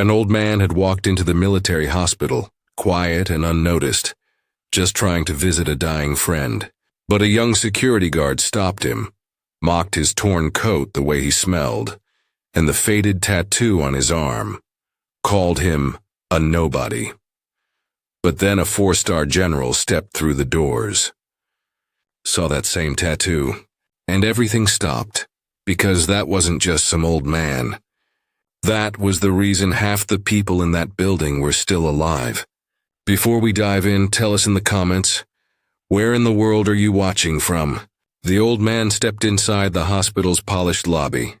An old man had walked into the military hospital, quiet and unnoticed, just trying to visit a dying friend. But a young security guard stopped him, mocked his torn coat the way he smelled, and the faded tattoo on his arm, called him a nobody. But then a 4-star general stepped through the doors, saw that same tattoo, and everything stopped, because that wasn't just some old man. That was the reason half the people in that building were still alive. Before we dive in, tell us in the comments, where in the world are you watching from? The old man stepped inside the hospital's polished lobby.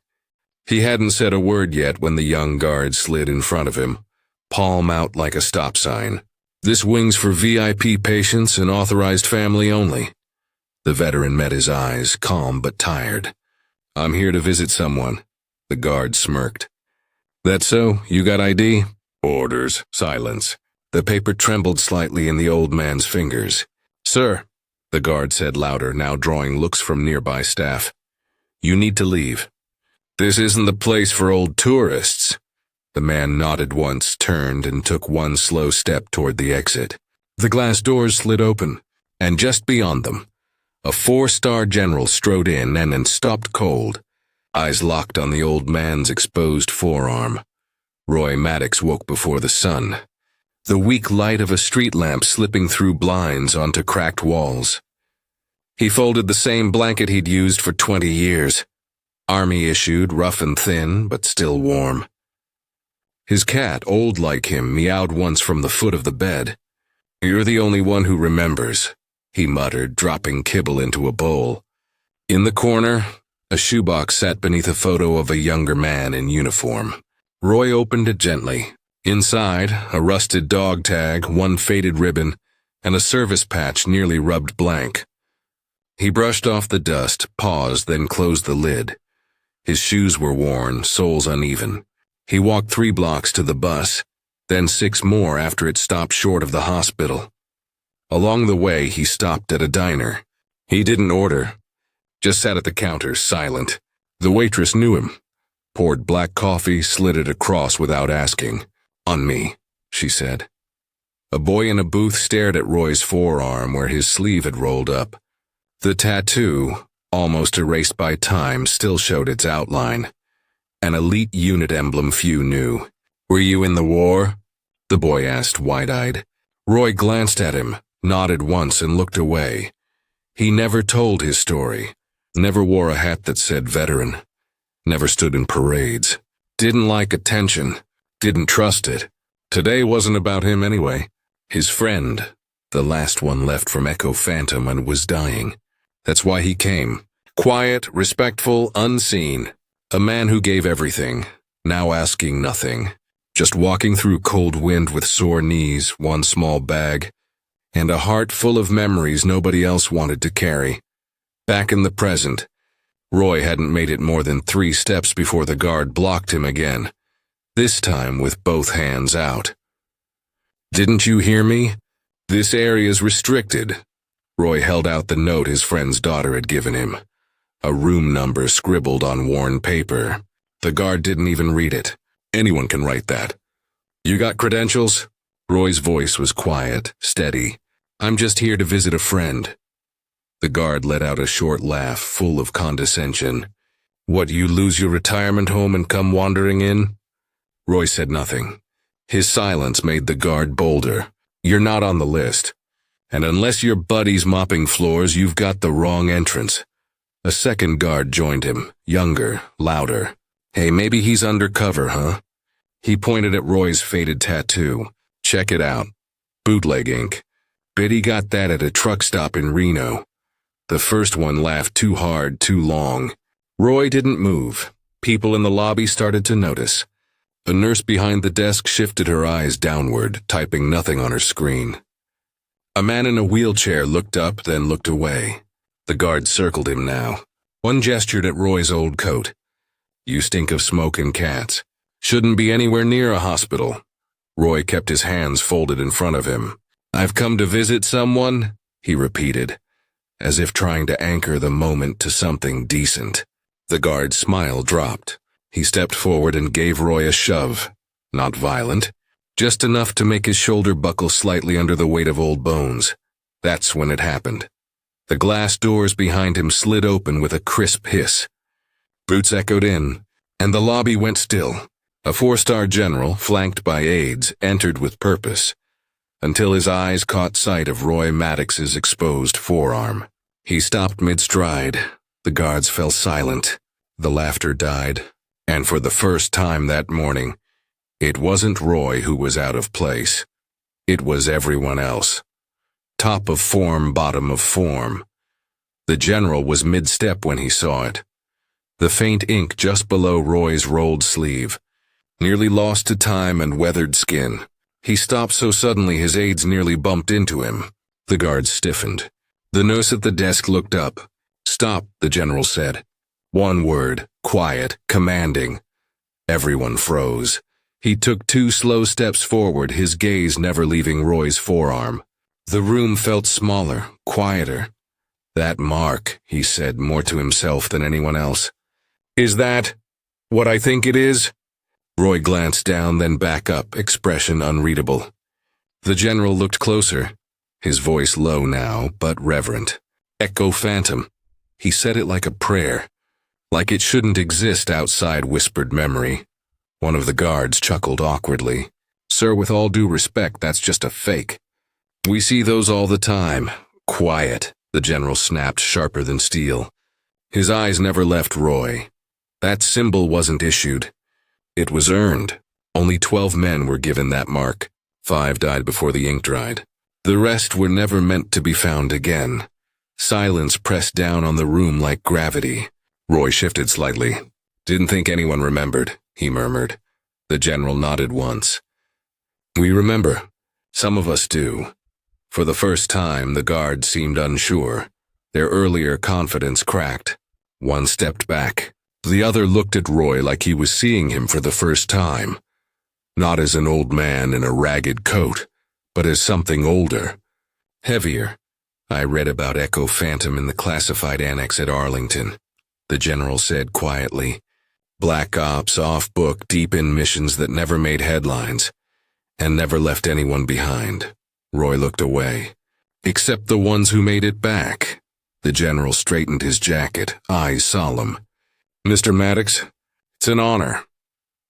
He hadn't said a word yet when the young guard slid in front of him, palm out like a stop sign. This wing's for VIP patients and authorized family only. The veteran met his eyes, calm but tired. I'm here to visit someone. The guard smirked. That so? You got ID? Orders. Silence. The paper trembled slightly in the old man's fingers. Sir, the guard said louder, now drawing looks from nearby staff. You need to leave. This isn't the place for old tourists. The man nodded once, turned, and took one slow step toward the exit. The glass doors slid open, and just beyond them, a 4-star general strode in and then stopped cold, eyes locked on the old man's exposed forearm. Roy Maddox woke before the sun, the weak light of a street lamp slipping through blinds onto cracked walls. He folded the same blanket he'd used for 20 years, Army-issued, rough and thin, but still warm. His cat, old like him, meowed once from the foot of the bed. You're the only one who remembers, he muttered, dropping kibble into a bowl. In the corner, a shoebox sat beneath a photo of a younger man in uniform. Roy opened it gently. Inside, a rusted dog tag, one faded ribbon, and a service patch nearly rubbed blank. He brushed off the dust, paused, then closed the lid. His shoes were worn, soles uneven. He walked 3 blocks to the bus, then 6 more after it stopped short of the hospital. Along the way, he stopped at a diner. He didn't order, just sat at the counter, silent. The waitress knew him, poured black coffee, slid it across without asking. On me, she said. A boy in a booth stared at Roy's forearm where his sleeve had rolled up. The tattoo, almost erased by time, still showed its outline. An elite unit emblem few knew. Were you in the war? The boy asked, wide-eyed. Roy glanced at him, nodded once and looked away. He never told his story, never wore a hat that said veteran, never stood in parades, didn't like attention, didn't trust it. Today wasn't about him anyway. His friend, the last one left from Echo Phantom and was dying. That's why he came. Quiet, respectful, unseen. A man who gave everything, now asking nothing. Just walking through cold wind with sore knees, one small bag, and a heart full of memories nobody else wanted to carry. Back in the present, Roy hadn't made it more than 3 steps before the guard blocked him again, this time with both hands out. Didn't you hear me? This area's restricted. Roy held out the note his friend's daughter had given him. A room number scribbled on worn paper. The guard didn't even read it. Anyone can write that. You got credentials? Roy's voice was quiet, steady. I'm just here to visit a friend. The guard let out a short laugh, full of condescension. What, you lose your retirement home and come wandering in? Roy said nothing. His silence made the guard bolder. You're not on the list. And unless your buddy's mopping floors, you've got the wrong entrance. A second guard joined him, younger, louder. Hey, maybe he's undercover, huh? He pointed at Roy's faded tattoo. Check it out. Bootleg ink. Bet he got that at a truck stop in Reno. The first one laughed too hard, too long. Roy didn't move. People in the lobby started to notice. A nurse behind the desk shifted her eyes downward, typing nothing on her screen. A man in a wheelchair looked up, then looked away. The guard circled him now. One gestured at Roy's old coat. You stink of smoke and cats. Shouldn't be anywhere near a hospital. Roy kept his hands folded in front of him. I've come to visit someone, he repeated, as if trying to anchor the moment to something decent. The guard's smile dropped. He stepped forward and gave Roy a shove. Not violent. Just enough to make his shoulder buckle slightly under the weight of old bones. That's when it happened. The glass doors behind him slid open with a crisp hiss. Boots echoed in, and the lobby went still. A four-star general, flanked by aides, entered with purpose, until his eyes caught sight of Roy Maddox's exposed forearm. He stopped mid-stride. The guards fell silent. The laughter died, and for the first time that morning, it wasn't Roy who was out of place. It was everyone else. Top of form, bottom of form. The general was mid-step when he saw it. The faint ink just below Roy's rolled sleeve, nearly lost to time and weathered skin. He stopped so suddenly his aides nearly bumped into him. The guards stiffened. The nurse at the desk looked up. "Stop," the general said. One word, quiet, commanding. Everyone froze. He took 2 slow steps forward, his gaze never leaving Roy's forearm. The room felt smaller, quieter. "That mark," he said more to himself than anyone else. "Is that what I think it is?" Roy glanced down, then back up, expression unreadable. The general looked closer, his voice low now, but reverent. "Echo phantom." He said it like a prayer, like it shouldn't exist outside whispered memory. One of the guards chuckled awkwardly. "Sir, with all due respect, that's just a fake. We see those all the time." "Quiet," the general snapped, sharper than steel. His eyes never left Roy. That symbol wasn't issued. It was earned. Only 12 men were given that mark. 5 died before the ink dried. The rest were never meant to be found again. Silence pressed down on the room like gravity. Roy shifted slightly. "Didn't think anyone remembered," he murmured. The general nodded once. "We remember. Some of us do." For the first time, the guards seemed unsure. Their earlier confidence cracked. One stepped back. The other looked at Roy like he was seeing him for the first time. Not as an old man in a ragged coat, but as something older. Heavier. "I read about Echo Phantom in the classified annex at Arlington," the general said quietly. "Black ops, off-book, deep-in missions that never made headlines, and never left anyone behind." Roy looked away. "Except the ones who made it back." The general straightened his jacket, eyes solemn. "Mr. Maddox, it's an honor."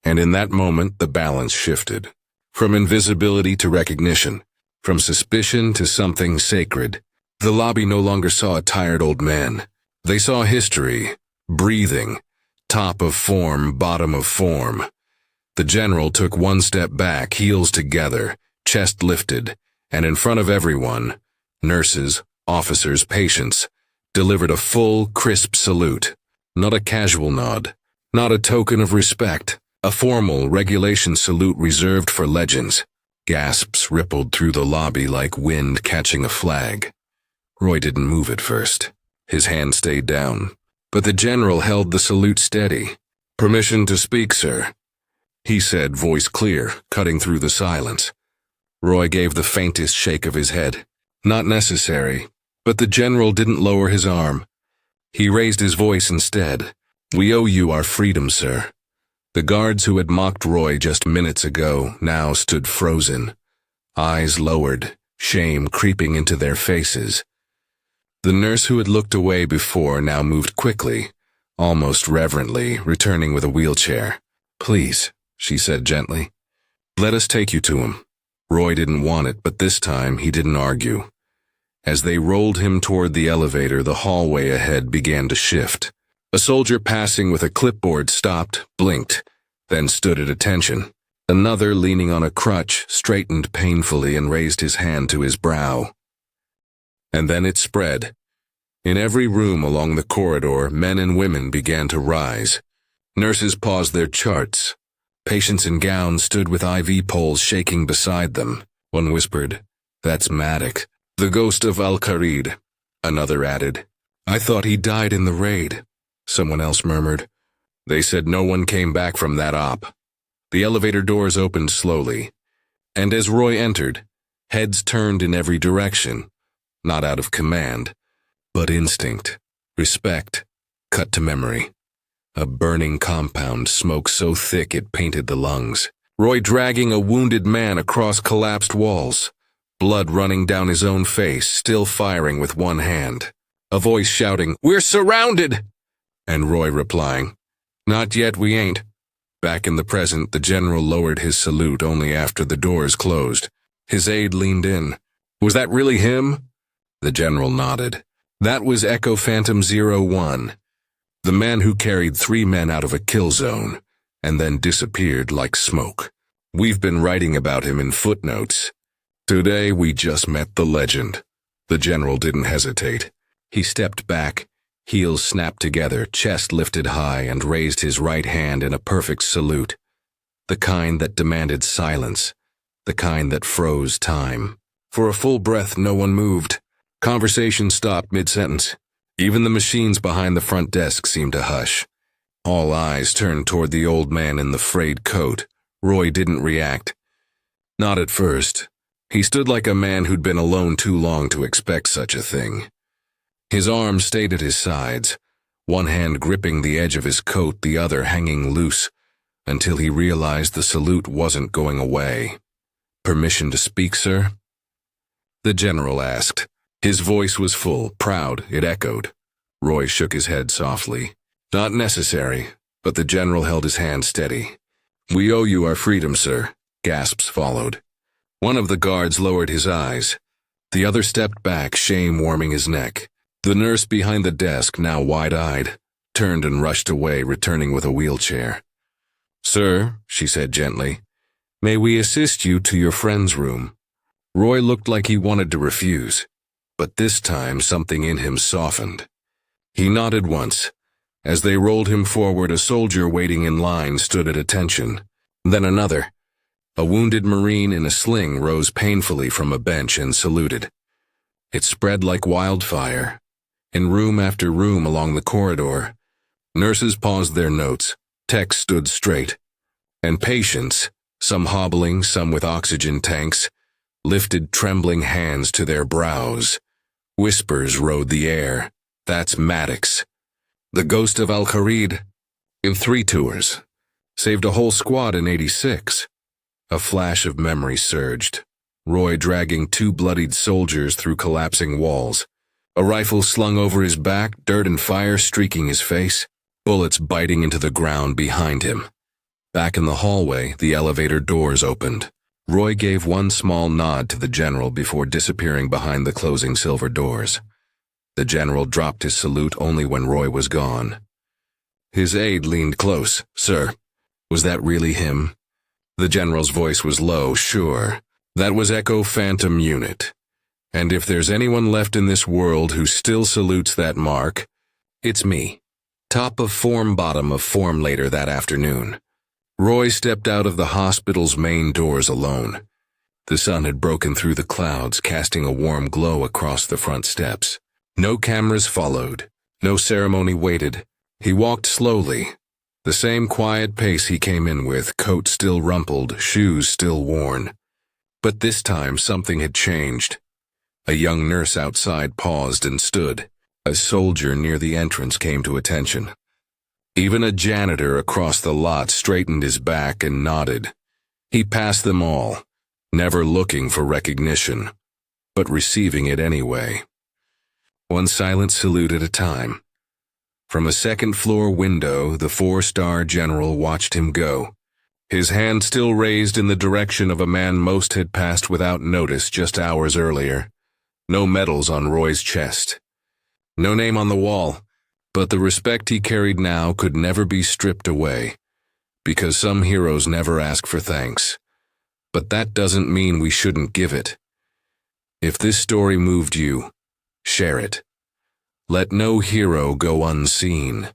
And in that moment, the balance shifted. From invisibility to recognition. From suspicion to something sacred. The lobby no longer saw a tired old man. They saw history, breathing, top of form, bottom of form. The general took one step back, heels together, chest lifted, and in front of everyone, nurses, officers, patients, delivered a full, crisp salute. Not a casual nod, not a token of respect, a formal regulation salute reserved for legends. Gasps rippled through the lobby like wind catching a flag. Roy didn't move at first. His hand stayed down, but the general held the salute steady. "Permission to speak, sir," he said, voice clear, cutting through the silence. Roy gave the faintest shake of his head. Not necessary, but the general didn't lower his arm. He raised his voice instead. "We owe you our freedom, sir." The guards who had mocked Roy just minutes ago now stood frozen, eyes lowered, shame creeping into their faces. The nurse who had looked away before now moved quickly, almost reverently, returning with a wheelchair. "Please," she said gently. "Let us take you to him." Roy didn't want it, but this time he didn't argue. As they rolled him toward the elevator, the hallway ahead began to shift. A soldier passing with a clipboard stopped, blinked, then stood at attention. Another, leaning on a crutch, straightened painfully and raised his hand to his brow. And then it spread. In every room along the corridor, men and women began to rise. Nurses paused their charts. Patients in gowns stood with IV poles shaking beside them. One whispered, "That's Maddox, the ghost of Al-Qarid." Another added, "I thought he died in the raid." Someone else murmured, "They said no one came back from that op." The elevator doors opened slowly, and as Roy entered, heads turned in every direction, not out of command, but instinct, respect, cut to memory. A burning compound, smoke so thick it painted the lungs. Roy dragging a wounded man across collapsed walls, blood running down his own face, still firing with one hand. A voice shouting, "We're surrounded!" And Roy replying, "Not yet, we ain't." Back in the present, the general lowered his salute only after the doors closed. His aide leaned in. "Was that really him?" The general nodded. "That was Echo Phantom 01, the man who carried 3 men out of a kill zone and then disappeared like smoke. We've been writing about him in footnotes. Today we just met the legend." The general didn't hesitate. He stepped back, heels snapped together, chest lifted high, and raised his right hand in a perfect salute. The kind that demanded silence, the kind that froze time. For a full breath, no one moved. Conversation stopped mid-sentence. Even the machines behind the front desk seemed to hush. All eyes turned toward the old man in the frayed coat. Roy didn't react. Not at first. He stood like a man who'd been alone too long to expect such a thing. His arms stayed at his sides, one hand gripping the edge of his coat, the other hanging loose, until he realized the salute wasn't going away. "Permission to speak, sir?" The general asked. His voice was full, proud, it echoed. Roy shook his head softly. "Not necessary," but the general held his hand steady. "We owe you our freedom, sir." Gasps followed. One of the guards lowered his eyes. The other stepped back, shame warming his neck. The nurse behind the desk, now wide-eyed, turned and rushed away, returning with a wheelchair. "Sir," she said gently, "may we assist you to your friend's room?" Roy looked like he wanted to refuse, but this time something in him softened. He nodded once. As they rolled him forward, a soldier waiting in line stood at attention. Then another. A wounded Marine in a sling rose painfully from a bench and saluted. It spread like wildfire. In room after room along the corridor, nurses paused their notes, techs stood straight, and patients, some hobbling, some with oxygen tanks, lifted trembling hands to their brows. Whispers rode the air. "That's Maddox, the ghost of Al-Kharid, in 3 tours. Saved a whole squad in 86. A flash of memory surged. Roy dragging 2 bloodied soldiers through collapsing walls. A rifle slung over his back, dirt and fire streaking his face, bullets biting into the ground behind him. Back in the hallway, the elevator doors opened. Roy gave one small nod to the general before disappearing behind the closing silver doors. The general dropped his salute only when Roy was gone. His aide leaned close. "Sir, was that really him?" The general's voice was low. "Sure. That was Echo Phantom Unit. And if there's anyone left in this world who still salutes that mark, it's me." Top of form, bottom of form later that afternoon. Roy stepped out of the hospital's main doors alone. The sun had broken through the clouds, casting a warm glow across the front steps. No cameras followed. No ceremony waited. He walked slowly, the same quiet pace he came in with, coat still rumpled, shoes still worn. But this time something had changed. A young nurse outside paused and stood. A soldier near the entrance came to attention. Even a janitor across the lot straightened his back and nodded. He passed them all, never looking for recognition, but receiving it anyway. One silent salute at a time. From a second-floor window, the 4-star general watched him go, his hand still raised in the direction of a man most had passed without notice just hours earlier. No medals on Roy's chest. No name on the wall, but the respect he carried now could never be stripped away, because some heroes never ask for thanks. But that doesn't mean we shouldn't give it. If this story moved you, share it. Let no hero go unseen.